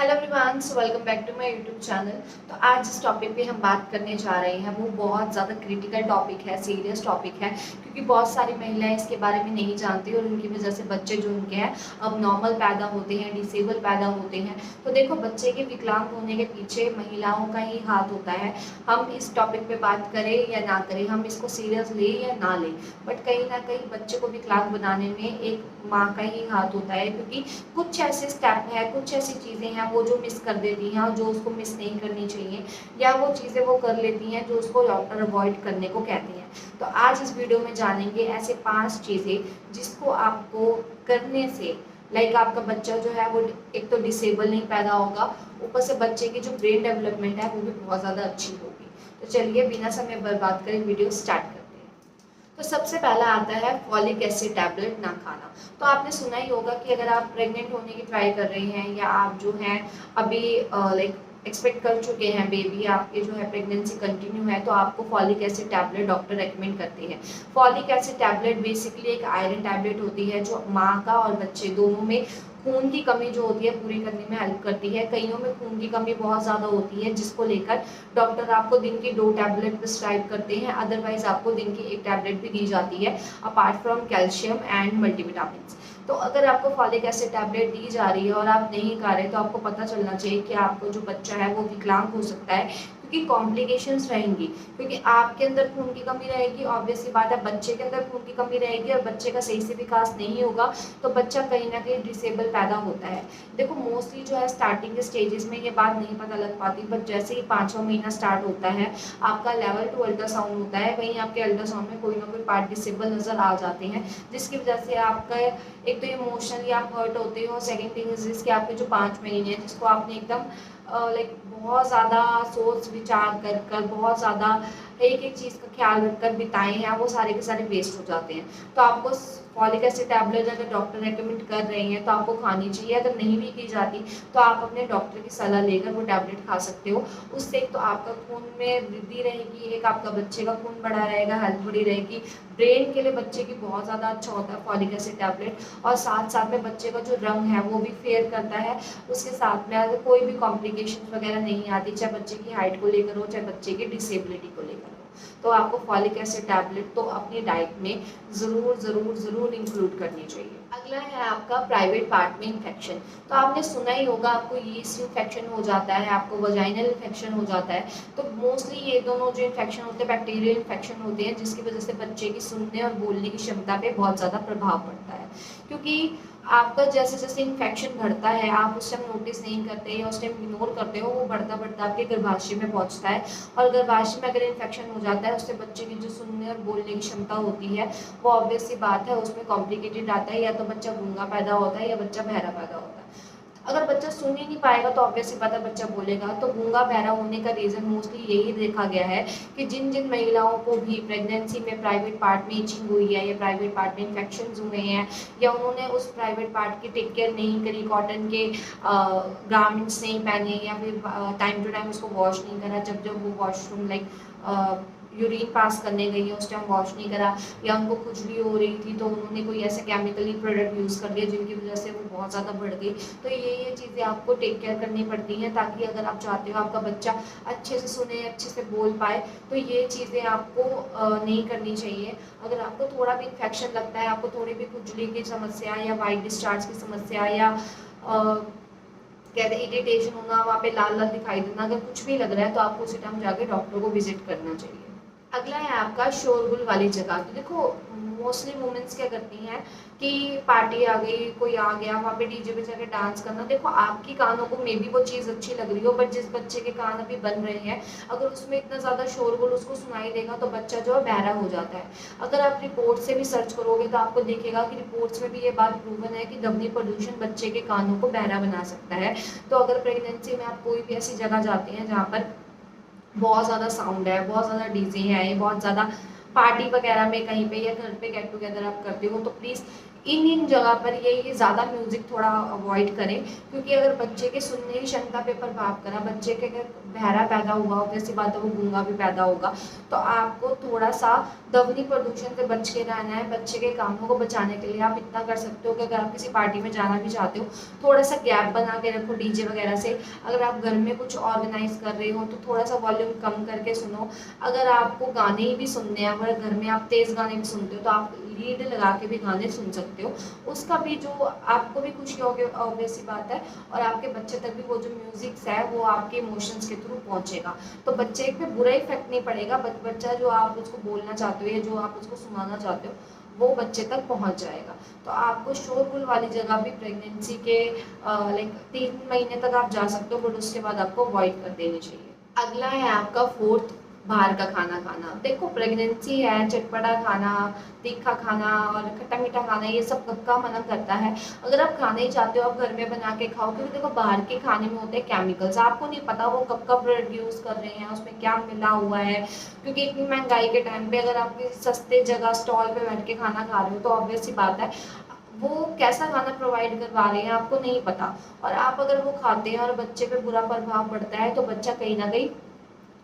Hello everyone, so welcome back to my YouTube channel. तो आज जिस टॉपिक पे हम बात करने जा रहे हैं वो बहुत ज़्यादा क्रिटिकल टॉपिक है, सीरियस टॉपिक है, क्योंकि बहुत सारी महिलाएं इसके बारे में नहीं जानती और उनकी वजह से बच्चे जो उनके हैं अब नॉर्मल पैदा होते हैं, डिसेबल पैदा होते हैं। तो देखो, बच्चे के विकलांग होने के पीछे महिलाओं का ही हाथ होता है। हम इस टॉपिक पे बात करें या ना करें, हम इसको सीरियस लें या ना लें, बट कहीं ना कहीं बच्चे को विकलांग बनाने में एक माँ का ही हाथ होता है, क्योंकि कुछ ऐसे स्टेप है, कुछ ऐसी चीज़ें हैं वो जो मिस कर देती हैं और जो उसको मिस नहीं करनी चाहिए, या वो चीज़ें वो कर लेती हैं जो उसको डॉक्टर अवॉइड करने को कहते हैं। तो आज इस वीडियो में जानेंगे ऐसे 5 चीज़ें जिसको आपको करने से लाइक आपका बच्चा जो है वो एक तो डिसेबल नहीं पैदा होगा, ऊपर से बच्चे की जो ब्रेन डेवलपमेंट है वो भी बहुत ज़्यादा अच्छी होगी। तो चलिए बिना समय बर्बाद करें वीडियो स्टार्ट करते हैं। तो सबसे पहला आता है फॉलिक एसिड टैबलेट ना खाना। तो आपने सुना ही होगा कि अगर आप प्रेग्नेंट होने की ट्राई कर रहे हैं या आप जो हैं अभी लाइक एक्सपेक्ट कर चुके हैं बेबी, आपके जो है प्रेगनेंसी कंटिन्यू है, तो आपको folic acid tablet doctor recommend करते हैं। फॉलिक एसिड टैबलेट बेसिकली एक आयरन टैबलेट होती है जो माँ का और बच्चे दोनों में खून की कमी जो होती है पूरी करने में हेल्प करती है। कईयों में खून की कमी बहुत ज़्यादा होती है जिसको लेकर डॉक्टर आपको दिन की 2 टैबलेट प्रिस्क्राइब करते हैं, अदरवाइज आपको दिन की 1 टैबलेट भी दी जाती है apart from calcium and multivitamin. तो अगर आपको फॉलिक एसिड टैबलेट दी जा रही है और आप नहीं खा रहे, तो आपको पता चलना चाहिए कि आपको जो बच्चा है वो विकलांग हो सकता है, क्योंकि कॉम्प्लिकेशंस रहेंगी। क्योंकि आपके अंदर खून की कमी रहेगी, ऑब्वियस सी बात है बच्चे के अंदर खून की कमी रहेगी और बच्चे का सही से विकास नहीं होगा, तो बच्चा कहीं ना कहीं डिसेबल पैदा होता है। देखो, मोस्टली जो है स्टार्टिंग के स्टेजेस में ये बात नहीं पता लग पाती, बट जैसे ही 5वां महीना स्टार्ट होता है, आपका लेवल 2 अल्ट्रासाउंड होता है, वहीं आपके अल्ट्रासाउंड में कोई ना कोई पार्ट डिसेबल नजर आ जाते हैं, जिसकी वजह से आपका एक तो इमोशनली आप हर्ट होते हो, सेकंड थिंग इज इसके आपके जो 5 महीने हैं जिसको आपने एकदम लाइक बहुत ज़्यादा सोच विचार कर कर बहुत ज़्यादा एक एक चीज़ का ख्याल रखकर बिताए हैं, वो सारे के सारे वेस्ट हो जाते हैं। तो आपको फॉलिक एसिड टैबलेट अगर डॉक्टर रेकमेंड कर रहे हैं तो आपको खानी चाहिए। अगर नहीं भी की जाती तो आप अपने डॉक्टर की सलाह लेकर वो टैबलेट खा सकते हो। उससे एक तो आपका खून में वृद्धि रहेगी, एक आपका बच्चे का खून बढ़ा रहेगा, हेल्थ बढ़ी रहेगी। ब्रेन के लिए बच्चे की बहुत ज़्यादा अच्छा होता है फॉलिक एसिड टैबलेट, और साथ साथ में बच्चे का जो रंग है वो भी फेयर करता है। उसके साथ में अगर कोई भी कॉम्प्लिकेशन वगैरह नहीं आती, चाहे बच्चे की हाइट को लेकर हो, चाहे बच्चे की डिसेबिलिटी को लेकर हो, तो आपको फॉलिक एसिड टैबलेट तो अपनी डाइट में ज़रूर ज़रूर ज़रूर इंक्लूड करनी चाहिए। अगला है आपका प्राइवेट पार्ट में इन्फेक्शन। तो आपने सुना ही होगा, आपको यीस्ट इन्फेक्शन हो जाता है, आपको वजाइनल इन्फेक्शन हो जाता है। तो मोस्टली ये दोनों जो इन्फेक्शन होते हैं बैक्टीरियल इन्फेक्शन होते हैं, जिसकी वजह से बच्चे की सुनने और बोलने की क्षमता पे बहुत ज़्यादा प्रभाव पड़ता है। क्योंकि आपका जैसे जैसे इन्फेक्शन बढ़ता है, आप उस टाइम नोटिस नहीं करते या उस टाइम इग्नोर करते हो, वो बढ़ता बढ़ता आपके गर्भाशय में पहुंचता है, और गर्भाशय में अगर इन्फेक्शन हो जाता है उससे बच्चे की जो सुनने और बोलने की क्षमता होती है वो ऑब्वियस सी बात है उसमें कॉम्प्लिकेटेड आता है, या तो बच्चा गूंगा पैदा होता है या बच्चा बहरा पैदा होता है। अगर बच्चा सुन ही नहीं पाएगा तो ऑब्वियसली बात है बच्चा बोलेगा। तो गूंगा बहरा होने का रीज़न मोस्टली यही देखा गया है कि जिन जिन महिलाओं को भी प्रेगनेंसी में प्राइवेट पार्ट में इचिंग हुई है या प्राइवेट पार्ट में इन्फेक्शन हुए हैं, या उन्होंने उस प्राइवेट पार्ट की टेक केयर नहीं करी, कॉटन के गारमेंट्स नहीं पहने, या फिर टाइम टू टाइम उसको वॉश नहीं करा, जब जब वो वॉशरूम लाइक यूरिन पास करने गई है उस टाइम वॉश नहीं करा, या उनको खुजली हो रही थी तो उन्होंने कोई ऐसे केमिकली प्रोडक्ट यूज़ कर दिया जिनकी वजह से वो बहुत ज़्यादा बढ़ गई। तो ये चीज़ें आपको टेक केयर करनी पड़ती हैं, ताकि अगर आप चाहते हो आपका बच्चा अच्छे से सुने, अच्छे से बोल पाए, तो ये चीज़ें आपको नहीं करनी चाहिए। अगर आपको थोड़ा भी इन्फेक्शन लगता है, आपको थोड़ी भी खुजली की समस्या या वाइट डिस्चार्ज की समस्या या कहते इरिटेशन होना, वहाँ पे लाल लाल दिखाई देना, अगर कुछ भी लग रहा है तो आपको उसी टाइम जाके डॉक्टर को विजिट करना चाहिए। अगला है आपका शोरगुल वाली जगह। तो देखो, मोस्टली वुमेन्स क्या करती हैं कि पार्टी आ गई, कोई आ गया, वहाँ पे डीजे पे जाके डांस करना। देखो, आपकी कानों को मे बी वो चीज़ अच्छी लग रही हो, बट जिस बच्चे के कान अभी बन रहे हैं, अगर उसमें इतना ज़्यादा शोरगुल उसको सुनाई देगा तो बच्चा जो है बहरा हो जाता है। अगर आप रिपोर्ट से भी सर्च करोगे तो आपको दिखेगा कि रिपोर्ट्स में भी ये बात प्रूवन है कि ध्वनि प्रदूषण बच्चे के कानों को बहरा बना सकता है। तो अगर प्रेगनेंसी में आप कोई भी ऐसी जगह जाते हैं जहाँ पर बहुत ज़्यादा साउंड है, बहुत ज़्यादा डीजे है, बहुत ज़्यादा पार्टी वगैरह में कहीं पे या घर पे गेट टुगेदर आप करते हो, तो प्लीज़ इन जगह पर ये ज़्यादा म्यूज़िक थोड़ा अवॉइड करें, क्योंकि अगर बच्चे के सुनने की क्षमता पे प्रभाव करा, बच्चे के अगर बहरा पैदा हुआ, ऑब्वियसली बात है वो गूंगा भी पैदा होगा, तो आपको थोड़ा सा ध्वनि प्रदूषण से बच के रहना है। बच्चे के कानों को बचाने के लिए आप इतना कर सकते हो कि अगर आप किसी पार्टी में जाना भी चाहते हो, थोड़ा सा गैप बना के रखो डीजे वगैरह से। अगर आप घर में कुछ ऑर्गेनाइज कर रहे हो तो थोड़ा सा वॉल्यूम कम करके सुनो। अगर आपको गाने ही भी सुनने हैं, अगर घर में आप तेज़ गाने भी सुनते हो, तो आप लीड लगा के भी गाने सुन सकते हो। उसका भी जो आपको भी खुशी होगी, ऑब्वियस सी बात है, और आपके बच्चे तक भी वो जो म्यूजिक है वो आपके इमोशंस के थ्रू पहुंचेगा। तो बच्चे पे बुरा इफेक्ट नहीं पड़ेगा। बच्चा जो आप उसको बोलना चाहते हो या जो आप उसको सुनाना चाहते हो वो बच्चे तक पहुंच जाएगा। तो आपको शोरगुल वाली जगह भी प्रेगनेंसी के लाइक 3 महीने तक आप जा सकते हो, बट उसके बाद आपको अवॉइड कर देनी चाहिए। अगला है आपका फोर्थ, बाहर का खाना खाना। देखो प्रेगनेंसी है, चटपटा खाना, तीखा खाना और खट्टा मीठा खाना, ये सब कब का मना करता है। अगर आप खाना ही चाहते हो आप घर में बना के खाओ, क्योंकि देखो बाहर के खाने में होते हैं केमिकल्स, आपको नहीं पता वो कब का प्रोड्यूस कर रहे हैं, उसमें क्या मिला हुआ है। क्योंकि इतनी महंगाई के टाइम पे अगर आप किसी सस्ते जगह स्टॉल पे बैठ के खाना खा रहे हो, तो ऑब्वियस सी बात है वो कैसा खाना प्रोवाइड करवा रहे हैं आपको नहीं पता। और आप अगर वो खाते हैं और बच्चे पे बुरा प्रभाव पड़ता है, तो बच्चा कहीं ना कहीं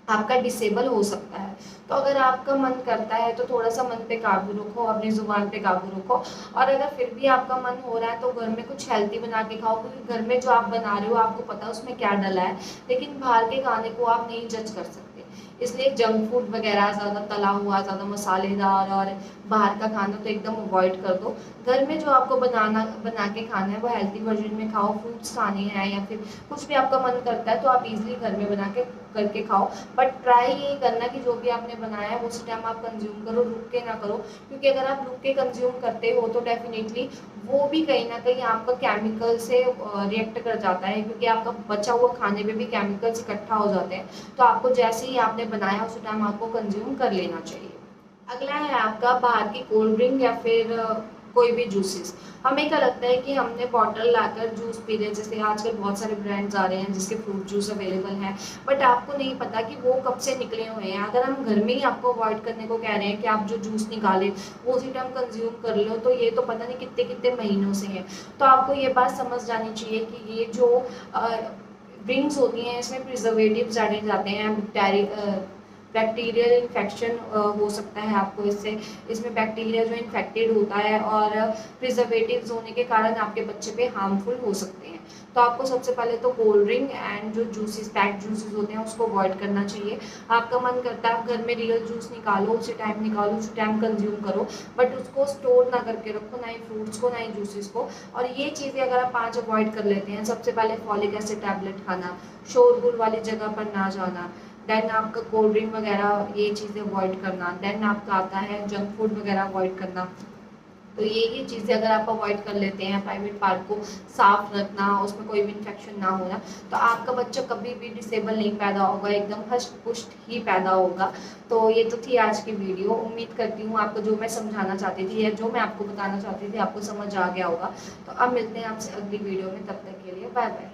आपका डिसेबल हो सकता है। तो अगर आपका मन करता है तो थोड़ा सा मन पे काबू रखो, अपनी ज़ुबान पे काबू रखो। और अगर फिर भी आपका मन हो रहा है तो घर में कुछ हेल्दी बना के खाओ, क्योंकि घर में जो आप बना रहे हो आपको पता है उसमें क्या डला है। लेकिन बाहर के खाने को आप नहीं जज कर सकते, इसलिए जंक फूड वगैरह, ज़्यादा तला हुआ, ज़्यादा मसालेदार और बाहर का खाना तो एकदम अवॉइड कर दो। घर में जो आपको बना के खाना है वो हेल्दी वर्जन में खाओ। फ्रूट्स खाने हैं या फिर कुछ भी आपका मन करता है तो आप इजीली घर में बना के करके खाओ। बट ट्राई यही करना कि जो भी आपने बनाया है उसी टाइम आप कंज्यूम करो, रुक के ना करो। क्योंकि अगर आप रुक के कंज्यूम करते हो तो डेफिनेटली वो भी कहीं ना कहीं आपका केमिकल से रिएक्ट कर जाता है, क्योंकि आपका बचा हुआ खाने पे भी केमिकल्स इकट्ठा हो जाते हैं। तो आपको जैसे ही आपने बनाया उसी टाइम आपको कंज्यूम कर लेना चाहिए। अगला है आपका बाहर की कोल्ड ड्रिंक या फिर कोई भी जूसेस। हमें क्या लगता है कि हमने बॉटल लाकर जूस पी रहे, जैसे आजकल बहुत सारे ब्रांड्स आ रहे हैं जिसके फ्रूट जूस अवेलेबल हैं, बट आपको नहीं पता कि वो कब से निकले हुए हैं। अगर हम घर में ही आपको अवॉइड करने को कह रहे हैं कि आप जो जूस निकालें वो उसी टाइम कंज्यूम कर लो, तो ये तो पता नहीं कितने कितने महीनों से है। तो आपको ये बात समझ जानी चाहिए कि ये जो ड्रिंक्स होती हैं इसमें प्रिजर्वेटिव्स डाले जाते हैं। बैक्टीरियल इन्फेक्शन हो सकता है आपको इससे। इसमें बैक्टीरिया जो इन्फेक्टेड होता है और प्रिजर्वेटिव्स होने के कारण आपके बच्चे पे हार्मफुल हो सकते हैं। तो आपको सबसे पहले तो कोल्ड ड्रिंक एंड जो जूसेस, पैक्ड जूसेस होते हैं उसको अवॉइड करना चाहिए। आपका मन करता है आप घर में रियल जूस निकालो, उसी टाइम निकालो, उसी टाइम कंज्यूम करो, बट उसको स्टोर ना करके रखो, ना ही फ्रूट्स को ना ही जूसेस को। और ये चीज़ें अगर आप 5 अवॉइड कर लेते हैं, सबसे पहले फॉलिक एसिड टैबलेट खाना, शोरगुल वाली जगह पर ना जाना, देन आपका कोल्ड ड्रिंक वगैरह ये चीज़ें अवॉइड करना, देन आपका आता है जंक फूड वगैरह अवॉइड करना। तो ये चीज़ें अगर आप अवॉइड कर लेते हैं, प्राइवेट पार्ट को साफ रखना, उसमें कोई भी इन्फेक्शन ना होना, तो आपका बच्चा कभी भी डिसेबल नहीं पैदा होगा, एकदम हष्ट पुष्ट ही पैदा होगा। तो ये तो थी आज की वीडियो। उम्मीद करती हूँ आपको जो मैं समझाना चाहती थी या जो मैं आपको बताना चाहती थी आपको समझ आ गया होगा। तो अब मिलते हैं आपसे अगली वीडियो में, तब तक के लिए बाय बाय।